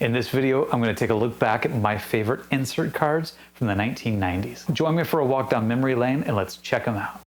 In this video, I'm going to take a look back at my favorite insert cards from the 1990s. Join me for a walk down memory lane and let's check them out.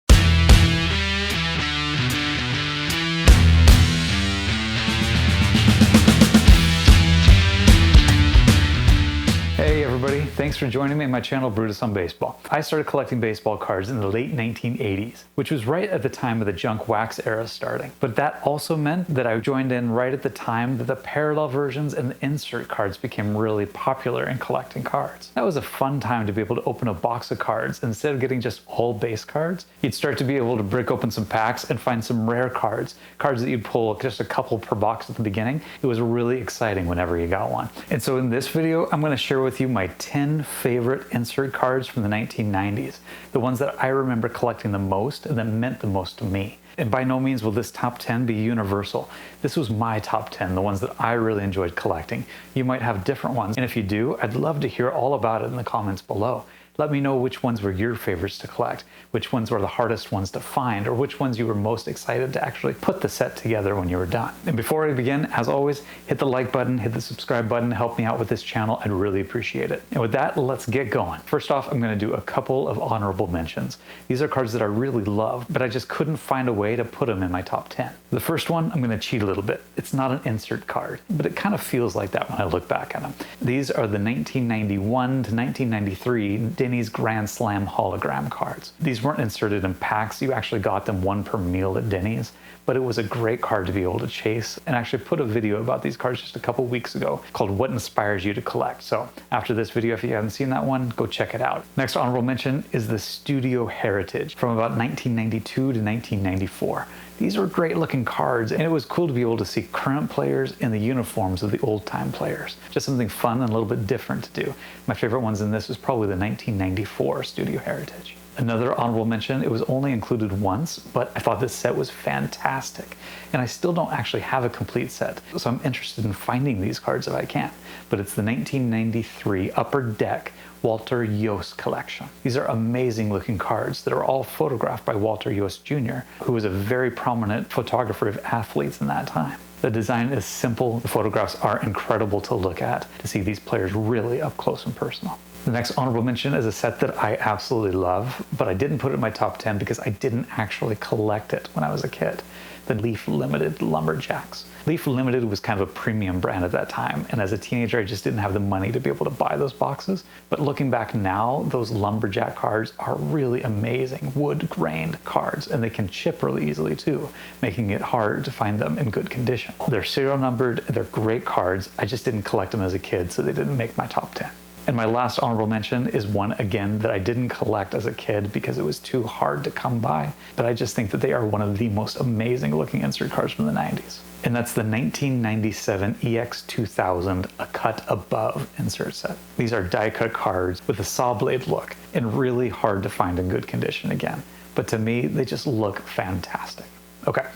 Hey everybody, thanks for joining me on my channel Brutus on Baseball. I started collecting baseball cards in the late 1980s, which was right at the time of the junk wax era starting. But that also meant that I joined in right at the time that the parallel versions and the insert cards became really popular in collecting cards. That was a fun time to be able to open a box of cards. Instead of getting just all base cards, you'd start to be able to break open some packs and find some rare cards that you'd pull just a couple per box at the beginning. It was really exciting whenever you got one. And so in this video, I'm going to share with you my 10 favorite insert cards from the 1990s, the ones that I remember collecting the most and that meant the most to me. And by no means will this top 10 be universal. This was my top 10, the ones that I really enjoyed collecting. You might have different ones, and if you do, I'd love to hear all about it in the comments below. Let me know which ones were your favorites to collect, which ones were the hardest ones to find, or which ones you were most excited to actually put the set together when you were done. And before I begin, as always, hit the like button, hit the subscribe button, help me out with this channel. I'd really appreciate it. And with that, let's get going. First off, I'm going to do a couple of honorable mentions. These are cards that I really love, but I just couldn't find a way to put them in my top 10. The first one, I'm going to cheat a little bit. It's not an insert card, but it kind of feels like that when I look back at them. These are the 1991 to 1993 Denny's Grand Slam hologram cards. These weren't inserted in packs. You actually got them one per meal at Denny's, but it was a great card to be able to chase, and actually put a video about these cards just a couple weeks ago called What Inspires You to Collect. So after this video, if you haven't seen that one, go check it out. Next honorable mention is the Studio Heritage from about 1992 to 1994. These were great looking cards, and it was cool to be able to see current players in the uniforms of the old time players. Just something fun and a little bit different to do. My favorite ones in this was probably the 1994 Studio Heritage. Another honorable mention, it was only included once, but I thought this set was fantastic. And I still don't actually have a complete set, so I'm interested in finding these cards if I can. But it's the 1993 Upper Deck Walter Yost collection. These are amazing looking cards that are all photographed by Walter Yost Jr., who was a very prominent photographer of athletes in that time. The design is simple, the photographs are incredible to look at, to see these players really up close and personal. The next honorable mention is a set that I absolutely love, but I didn't put it in my top 10 because I didn't actually collect it when I was a kid. The Leaf Limited Lumberjacks. Leaf Limited was kind of a premium brand at that time, and as a teenager I just didn't have the money to be able to buy those boxes. But looking back now, those Lumberjack cards are really amazing wood-grained cards, and they can chip really easily too, making it hard to find them in good condition. They're serial numbered, they're great cards. I just didn't collect them as a kid, so they didn't make my top 10. And my last honorable mention is one, again, that I didn't collect as a kid because it was too hard to come by, but I just think that they are one of the most amazing looking insert cards from the 90s. And that's the 1997 EX2000 A Cut Above insert set. These are die-cut cards with a saw blade look and really hard to find in good condition again. But to me, they just look fantastic. Okay,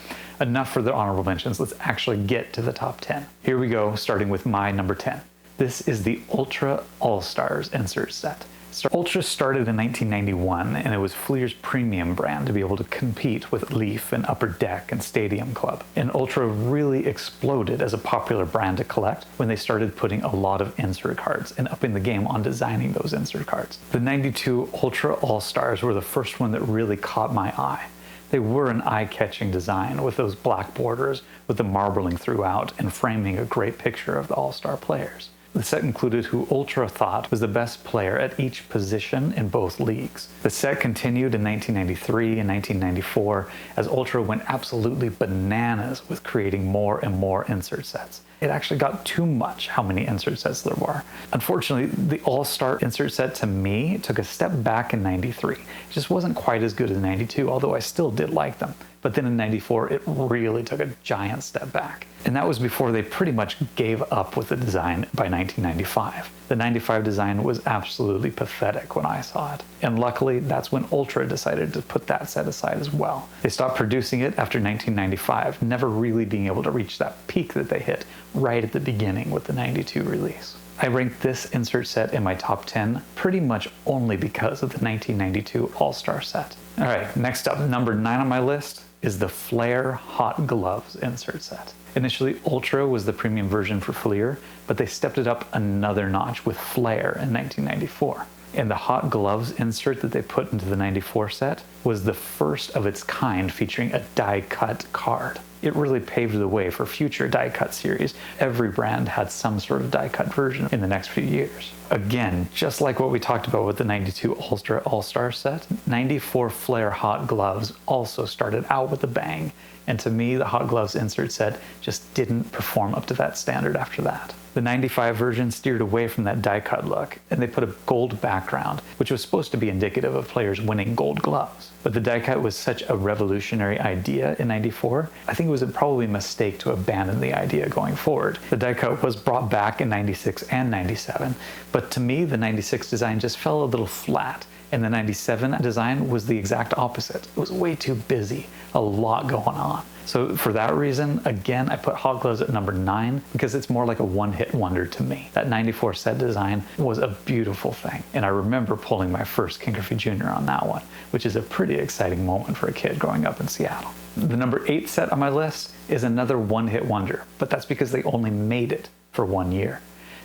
enough for the honorable mentions. Let's actually get to the top 10. Here we go, starting with my number 10. This is the Ultra All-Stars insert set. Ultra started in 1991, and it was Fleer's premium brand to be able to compete with Leaf and Upper Deck and Stadium Club. And Ultra really exploded as a popular brand to collect when they started putting a lot of insert cards and upping the game on designing those insert cards. The 92 Ultra All-Stars were the first one that really caught my eye. They were an eye-catching design with those black borders with the marbling throughout and framing a great picture of the all-star players. The set included who Ultra thought was the best player at each position in both leagues. The set continued in 1993 and 1994 as Ultra went absolutely bananas with creating more and more insert sets. It actually got too much how many insert sets there were. Unfortunately, the All-Star insert set to me took a step back in 93. It just wasn't quite as good as 92, although I still did like them. But then in 94, it really took a giant step back. And that was before they pretty much gave up with the design by 1995. The 95 design was absolutely pathetic when I saw it. And luckily, that's when Ultra decided to put that set aside as well. They stopped producing it after 1995, never really being able to reach that peak that they hit right at the beginning with the 92 release. I ranked this insert set in my top 10 pretty much only because of the 1992 All-Star set. All right, next up, number 9 on my list is the Flair Hot Gloves insert set. Initially, Ultra was the premium version for Fleer, but they stepped it up another notch with Flair in 1994. And the Hot Gloves insert that they put into the 94 set was the first of its kind featuring a die-cut card. It really paved the way for future die-cut series. Every brand had some sort of die-cut version in the next few years. Again, just like what we talked about with the 92 Ultra All-Star set, 94 Flair Hot Gloves also started out with a bang. And to me, the Hot Gloves insert set just didn't perform up to that standard after that. The 95 version steered away from that die-cut look, and they put a gold background, which was supposed to be indicative of players winning gold gloves. But the die-cut was such a revolutionary idea in 94, I think it was probably a mistake to abandon the idea going forward. The die-cut was brought back in 96 and 97, but to me, the 96 design just fell a little flat. And the 97 design was the exact opposite. It was way too busy, a lot going on. So for that reason, again, I put Hot Gloves at number 9 because it's more like a one-hit wonder to me. That 94 set design was a beautiful thing. And I remember pulling my first King Griffey Jr. on that one, which is a pretty exciting moment for a kid growing up in Seattle. The number 8 set on my list is another one-hit wonder, but that's because they only made it for 1 year.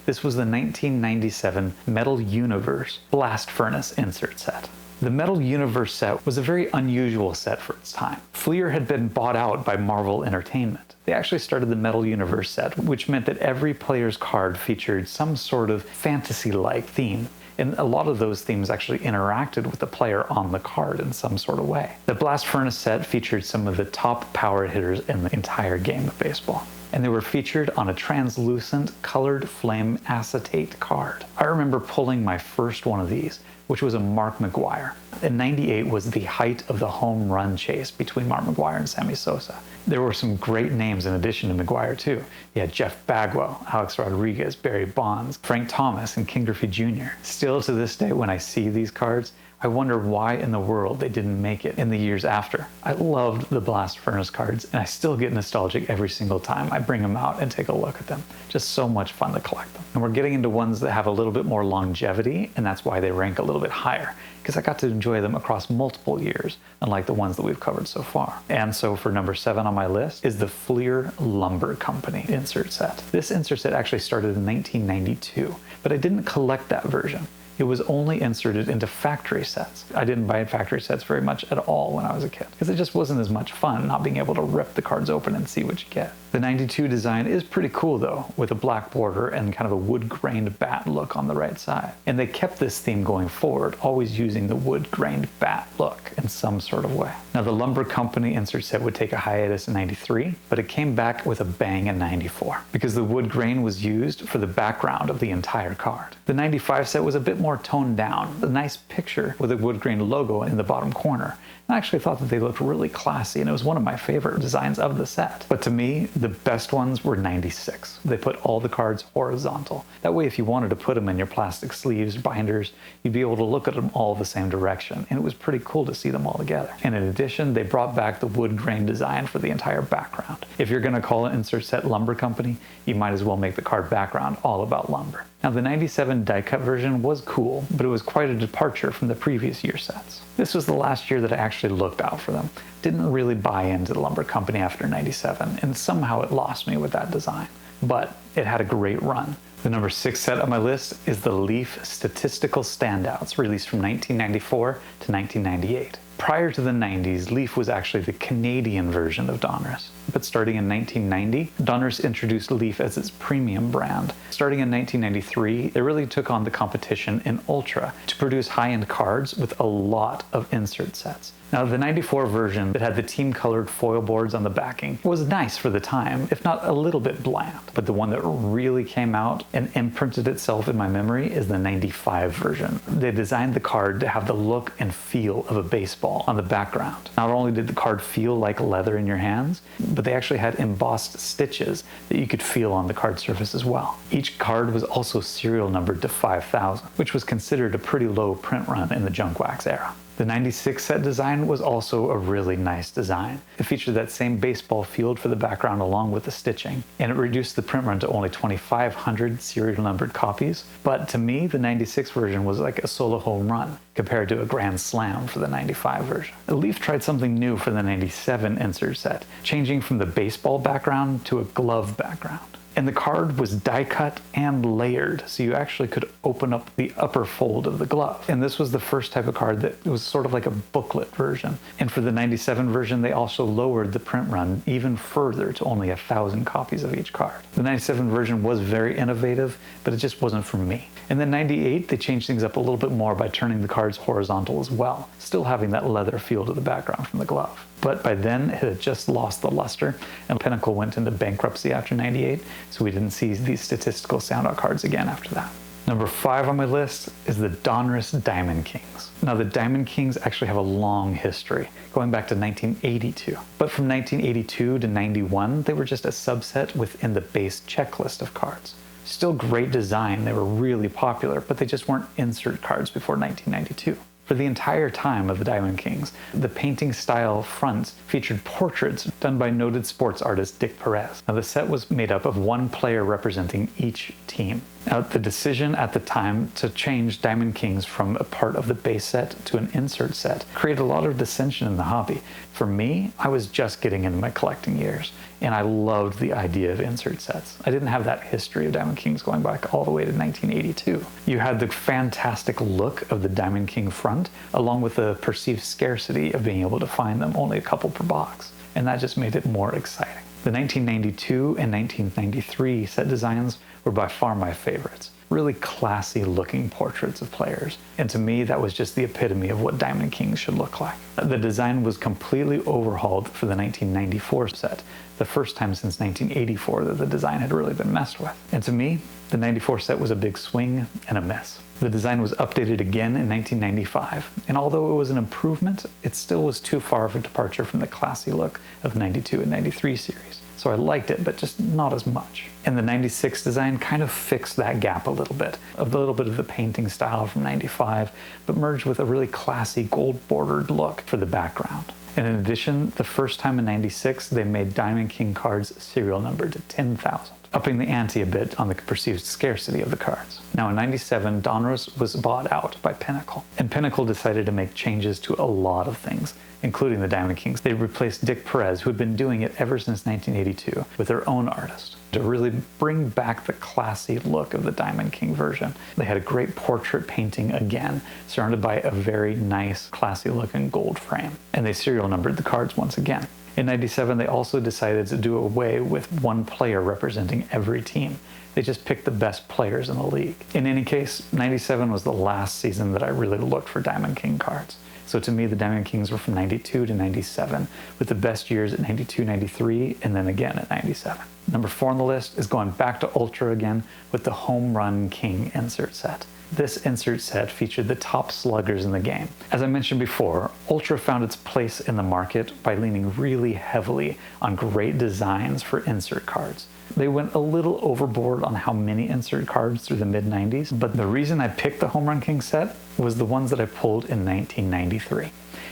This was the 1997 Metal Universe Blast Furnace insert set. The Metal Universe set was a very unusual set for its time. Fleer had been bought out by Marvel Entertainment. They actually started the Metal Universe set, which meant that every player's card featured some sort of fantasy-like theme. And a lot of those themes actually interacted with the player on the card in some sort of way. The Blast Furnace set featured some of the top power hitters in the entire game of baseball. And they were featured on a translucent colored flame acetate card. I remember pulling my first one of these, which was a Mark McGwire. In 98 was the height of the home run chase between Mark McGwire and Sammy Sosa. There were some great names in addition to McGwire too. You had Jeff Bagwell, Alex Rodriguez, Barry Bonds, Frank Thomas, and King Griffey Jr. Still to this day, when I see these cards, I wonder why in the world they didn't make it in the years after. I loved the Blast Furnace cards, and I still get nostalgic every single time I bring them out and take a look at them. Just so much fun to collect them. And we're getting into ones that have a little bit more longevity, and that's why they rank a little bit higher, because I got to enjoy them across multiple years, unlike the ones that we've covered so far. And so for number 7 on my list is the Fleer Lumber Company insert set. This insert set actually started in 1992, but I didn't collect that version. It was only inserted into factory sets. I didn't buy factory sets very much at all when I was a kid, because it just wasn't as much fun not being able to rip the cards open and see what you get. The 92 design is pretty cool though, with a black border and kind of a wood-grained bat look on the right side. And they kept this theme going forward, always using the wood-grained bat look in some sort of way. Now the Lumber Company insert set would take a hiatus in 93, but it came back with a bang in 94, because the wood grain was used for the background of the entire card. The 95 set was a bit more toned down, a nice picture with a wood grain logo in the bottom corner. I actually thought that they looked really classy, and it was one of my favorite designs of the set. But to me, the best ones were 96. They put all the cards horizontal. That way, if you wanted to put them in your plastic sleeves, binders, you'd be able to look at them all the same direction, and it was pretty cool to see them all together. And in addition, they brought back the wood grain design for the entire background. If you're gonna call it Insert Set Lumber Company, you might as well make the card background all about lumber. Now the 97 die-cut version was cool, but it was quite a departure from the previous year sets. This was the last year that I actually looked out for them. Didn't really buy into the Lumber Company after 97, and somehow it lost me with that design. But it had a great run. The number 6 set on my list is the Leaf Statistical Standouts, released from 1994 to 1998. Prior to the 90s, Leaf was actually the Canadian version of Donruss. But starting in 1990, Donruss introduced Leaf as its premium brand. Starting in 1993, they really took on the competition in Ultra to produce high-end cards with a lot of insert sets. Now, the 94 version that had the team-colored foil boards on the backing was nice for the time, if not a little bit bland. But the one that really came out and imprinted itself in my memory is the 95 version. They designed the card to have the look and feel of a baseball on the background. Not only did the card feel like leather in your hands, but they actually had embossed stitches that you could feel on the card surface as well. Each card was also serial numbered to 5,000, which was considered a pretty low print run in the junk wax era. The 96 set design was also a really nice design. It featured that same baseball field for the background along with the stitching, and it reduced the print run to only 2,500 serial numbered copies. But to me, the 96 version was like a solo home run compared to a grand slam for the 95 version. Leaf tried something new for the 97 insert set, changing from the baseball background to a glove background. And the card was die cut and layered, so you actually could open up the upper fold of the glove. And this was the first type of card that was sort of like a booklet version. And for the 97 version, they also lowered the print run even further to only 1,000 copies of each card. The 97 version was very innovative, but it just wasn't for me. In the 98, they changed things up a little bit more by turning the cards horizontal as well, still having that leather feel to the background from the glove. But by then, it had just lost the luster, and Pinnacle went into bankruptcy after 98, so we didn't see these statistical Standout cards again after that. Number 5 on my list is the Donruss Diamond Kings. Now, the Diamond Kings actually have a long history, going back to 1982. But from 1982 to 91, they were just a subset within the base checklist of cards. Still great design, they were really popular, but they just weren't insert cards before 1992. For the entire time of the Diamond Kings, the painting style fronts featured portraits done by noted sports artist Dick Perez. Now, the set was made up of one player representing each team. Now, the decision at the time to change Diamond Kings from a part of the base set to an insert set created a lot of dissension in the hobby. For me, I was just getting into my collecting years, and I loved the idea of insert sets. I didn't have that history of Diamond Kings going back all the way to 1982. You had the fantastic look of the Diamond King front, along with the perceived scarcity of being able to find them only a couple per box, and that just made it more exciting. The 1992 and 1993 set designs were by far my favorites. Really classy looking portraits of players. And to me, that was just the epitome of what Diamond Kings should look like. The design was completely overhauled for the 1994 set, the first time since 1984 that the design had really been messed with. And to me, the 94 set was a big swing and a miss. The design was updated again in 1995, and although it was an improvement, it still was too far of a departure from the classy look of the 92 and 93 series. So I liked it, but just not as much. And the 96 design kind of fixed that gap a little bit of the painting style from 95, but merged with a really classy gold bordered look for the background. And in addition, the first time in 96, they made Diamond King cards serial numbered to 10,000. Upping the ante a bit on the perceived scarcity of the cards. Now in 97, Donruss was bought out by Pinnacle, and Pinnacle decided to make changes to a lot of things, including the Diamond Kings. They replaced Dick Perez, who had been doing it ever since 1982, with their own artist to really bring back the classy look of the Diamond King version. They had a great portrait painting again, surrounded by a very nice, classy looking gold frame, and they serial numbered the cards once again. In 97, they also decided to do away with one player representing every team. They just picked the best players in the league. In any case, 97 was the last season that I really looked for Diamond King cards. So to me, the Diamond Kings were from 92 to 97, with the best years at 92, 93, and then again at 97. Number 4 on the list is going back to Ultra again with the Home Run King insert set. This insert set featured the top sluggers in the game. As I mentioned before, Ultra found its place in the market by leaning really heavily on great designs for insert cards. They went a little overboard on how many insert cards through the mid-90s, but the reason I picked the Home Run King set was the ones that I pulled in 1993.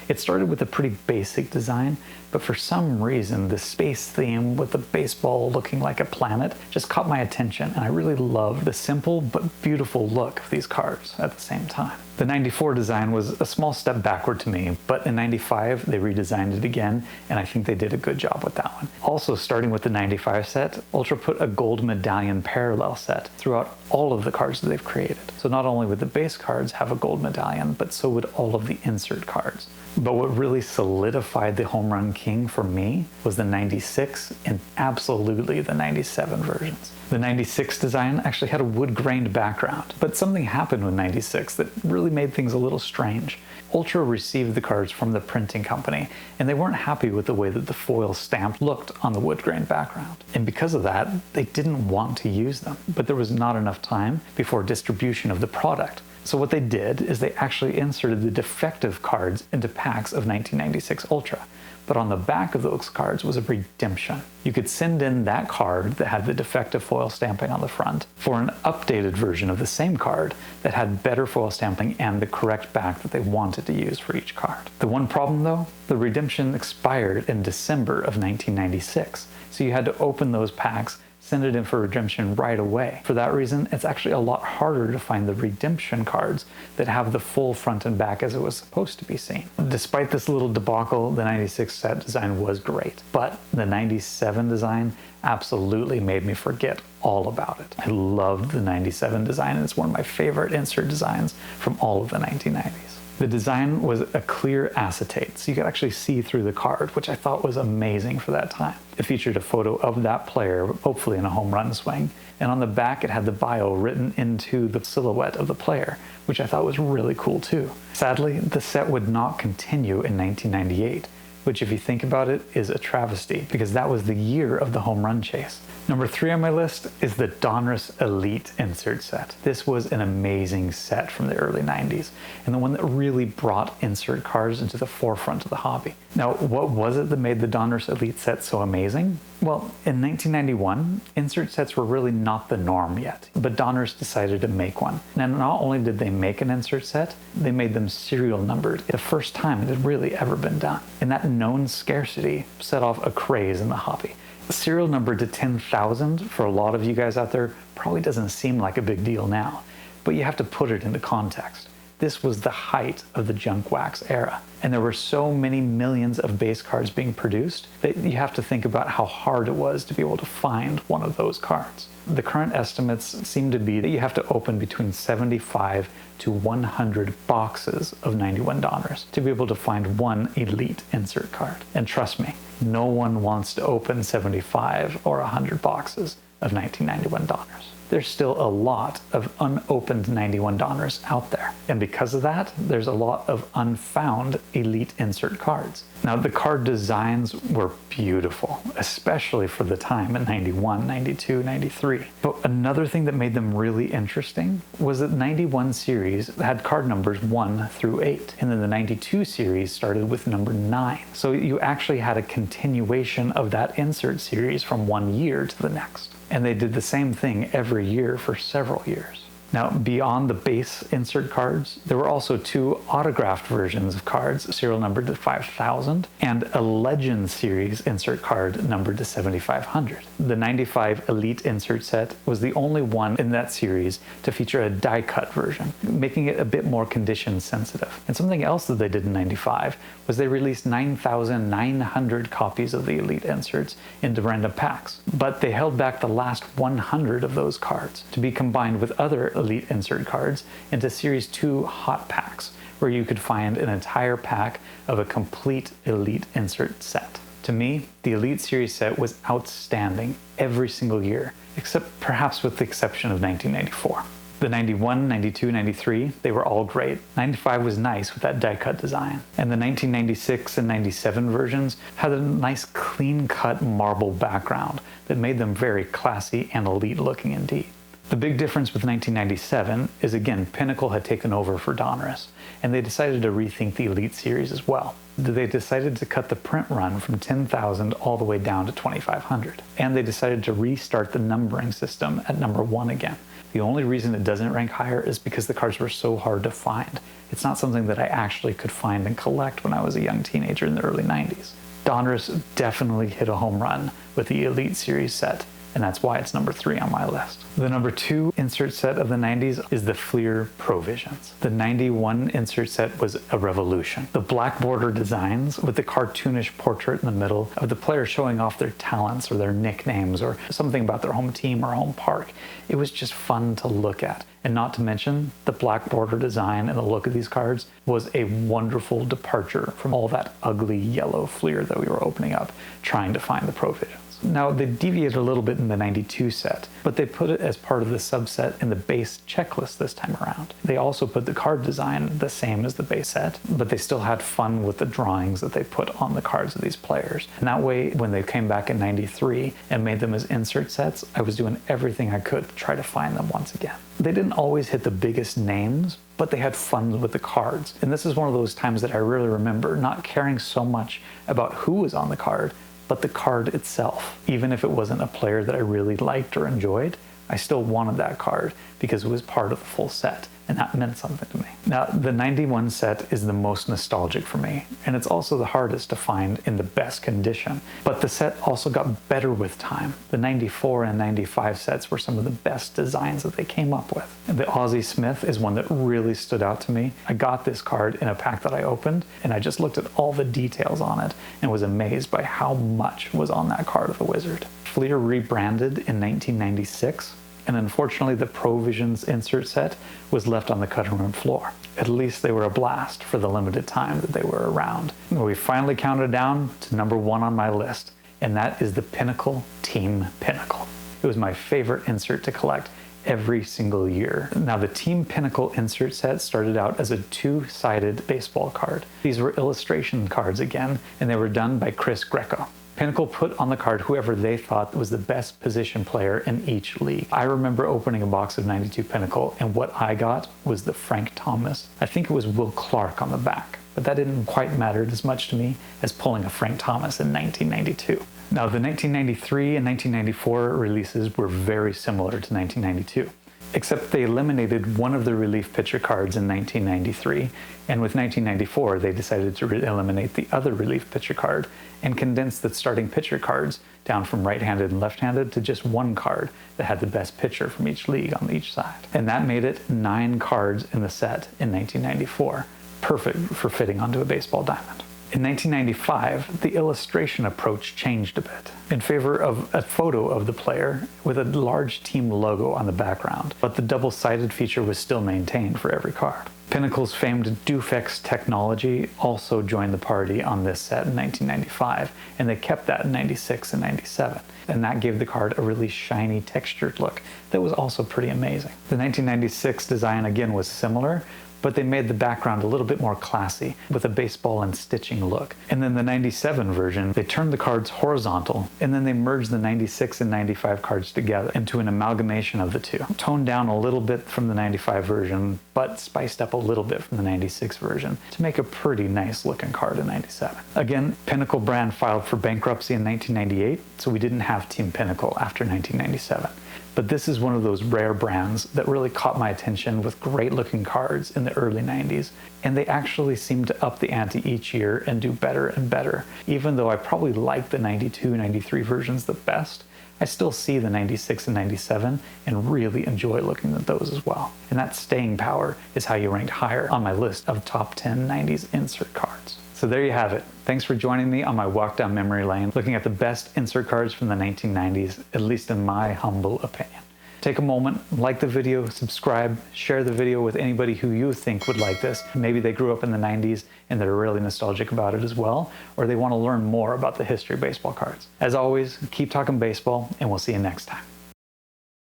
It started with a pretty basic design, but for some reason the space theme with the baseball looking like a planet just caught my attention, and I really loved the simple but beautiful look of these cards at the same time. The 94 design was a small step backward to me, but in 95 they redesigned it again, and I think they did a good job with that one. Also, starting with the 95 set, Ultra put a gold medallion parallel set throughout all of the cards that they've created. So not only would the base cards have a gold medallion, but so would all of the insert cards. But what really solidified the Home Run King for me was the 96 and absolutely the 97 versions. The 96 design actually had a wood-grained background, but something happened with 96 that really made things a little strange. Ultra received the cards from the printing company, and they weren't happy with the way that the foil stamp looked on the wood-grained background. And because of that, they didn't want to use them, but there was not enough time before distribution of the product. So what they did is they actually inserted the defective cards into packs of 1996 Ultra. But on the back of those cards was a redemption. You could send in that card that had the defective foil stamping on the front for an updated version of the same card that had better foil stamping and the correct back that they wanted to use for each card. The one problem though, the redemption expired in December of 1996, so you had to open those packs, send it in for redemption right away. For that reason, it's actually a lot harder to find the redemption cards that have the full front and back as it was supposed to be seen. Despite this little debacle, the 96 set design was great, but the 97 design absolutely made me forget all about it. I loved the 97 design, and it's one of my favorite insert designs from all of the 1990s. The design was a clear acetate, so you could actually see through the card, which I thought was amazing for that time. It featured a photo of that player, hopefully in a home run swing, and on the back it had the bio written into the silhouette of the player, which I thought was really cool too. Sadly, the set would not continue in 1998, which if you think about it is a travesty because that was the year of the home run chase. Number 3 on my list is the Donruss Elite insert set. This was an amazing set from the early 90s and the one that really brought insert cards into the forefront of the hobby. Now, what was it that made the Donruss Elite set so amazing? Well, in 1991, insert sets were really not the norm yet, but Donruss decided to make one. Now, not only did they make an insert set, they made them serial numbered, the first time it had really ever been done. And that known scarcity set off a craze in the hobby. Serial number to 10,000 for a lot of you guys out there probably doesn't seem like a big deal now, but you have to put it into context. This was the height of the junk wax era, and there were so many millions of base cards being produced that you have to think about how hard it was to be able to find one of those cards. The current estimates seem to be that you have to open between 75 to 100 boxes of 91 Donruss to be able to find one elite insert card. And trust me, no one wants to open 75 or 100 boxes of 1991 Donruss. There's still a lot of unopened 91 Donruss out there. And because of that, there's a lot of unfound elite insert cards. Now, the card designs were beautiful, especially for the time in 91, 92, 93. But another thing that made them really interesting was that the 91 series had card numbers 1 through 8. And then the 92 series started with number 9. So you actually had a continuation of that insert series from one year to the next. And they did the same thing every year for several years. Now, beyond the base insert cards, there were also 2 autographed versions of cards, serial numbered to 5,000, and a Legend series insert card numbered to 7,500. The 95 Elite insert set was the only one in that series to feature a die-cut version, making it a bit more condition sensitive. And something else that they did in 95 was they released 9,900 copies of the Elite inserts into random packs, but they held back the last 100 of those cards to be combined with other Elite insert cards into Series 2 hot packs, where you could find an entire pack of a complete Elite insert set. To me, the Elite Series set was outstanding every single year, except perhaps with the exception of 1994. The 91, 92, 93, they were all great. 95 was nice with that die-cut design. And the 1996 and 97 versions had a nice clean-cut marble background that made them very classy and elite looking indeed. The big difference with 1997 is, again, Pinnacle had taken over for Donruss, and they decided to rethink the Elite series as well. They decided to cut the print run from 10,000 all the way down to 2,500. And they decided to restart the numbering system at number 1 again. The only reason it doesn't rank higher is because the cards were so hard to find. It's not something that I actually could find and collect when I was a young teenager in the early 90s. Donruss definitely hit a home run with the Elite series set, and that's why it's number 3 on my list. The number 2 insert set of the 90s is the Fleer Provisions. The 91 insert set was a revolution. The black border designs with the cartoonish portrait in the middle of the player showing off their talents or their nicknames or something about their home team or home park. It was just fun to look at. And not to mention, the black border design and the look of these cards was a wonderful departure from all that ugly yellow Fleer that we were opening up trying to find the Provisions. Standouts. Now, they deviated a little bit in the 92 set, but they put it as part of the subset in the base checklist this time around. They also put the card design the same as the base set, but they still had fun with the drawings that they put on the cards of these players. And that way, when they came back in 93 and made them as insert sets, I was doing everything I could to try to find them once again. They didn't always hit the biggest names, but they had fun with the cards. And this is one of those times that I really remember not caring so much about who was on the card, but the card itself. Even if it wasn't a player that I really liked or enjoyed, I still wanted that card because it was part of the full set, and that meant something to me. Now, the 91 set is the most nostalgic for me, and it's also the hardest to find in the best condition. But the set also got better with time. The 94 and 95 sets were some of the best designs that they came up with. And the Ozzie Smith is one that really stood out to me. I got this card in a pack that I opened, and I just looked at all the details on it and was amazed by how much was on that card of the Wizard. Fleer rebranded in 1996, and unfortunately the Provisions insert set was left on the cutting room floor. At least they were a blast for the limited time that they were around. And we finally counted down to number 1 on my list, and that is the Pinnacle Team Pinnacle. It was my favorite insert to collect every single year. Now, the Team Pinnacle insert set started out as a 2-sided baseball card. These were illustration cards again, and they were done by Chris Greco. Pinnacle put on the card whoever they thought was the best position player in each league. I remember opening a box of 92 Pinnacle, and what I got was the Frank Thomas. I think it was Will Clark on the back, but that didn't quite matter as much to me as pulling a Frank Thomas in 1992. Now, the 1993 and 1994 releases were very similar to 1992. Except they eliminated one of the relief pitcher cards in 1993, and with 1994 they decided to eliminate the other relief pitcher card and condense the starting pitcher cards down from right-handed and left-handed to just one card that had the best pitcher from each league on each side. And that made it 9 cards in the set in 1994, perfect for fitting onto a baseball diamond. In 1995, the illustration approach changed a bit in favor of a photo of the player with a large team logo on the background, but the double-sided feature was still maintained for every card. Pinnacle's famed Dufex technology also joined the party on this set in 1995, and they kept that in 96 and 97. And that gave the card a really shiny, textured look that was also pretty amazing. The 1996 design again was similar, but they made the background a little bit more classy with a baseball and stitching look. And then the 97 version, they turned the cards horizontal, and then they merged the 96 and 95 cards together into an amalgamation of the two. Toned down a little bit from the 95 version, but spiced up a little bit from the 96 version to make a pretty nice looking card in 97. Again, Pinnacle brand filed for bankruptcy in 1998, so we didn't have Team Pinnacle after 1997. But this is one of those rare brands that really caught my attention with great looking cards in the early 90s, and they actually seem to up the ante each year and do better and better. Even though I probably like the 92, 93 versions the best, I still see the 96 and 97 and really enjoy looking at those as well. And that staying power is how you ranked higher on my list of top 10 90s insert cards. So there you have it. Thanks for joining me on my walk down memory lane, looking at the best insert cards from the 1990s, at least in my humble opinion. Take a moment, like the video, subscribe, share the video with anybody who you think would like this. Maybe they grew up in the 90s and they're really nostalgic about it as well, or they want to learn more about the history of baseball cards. As always, keep talking baseball, and we'll see you next time.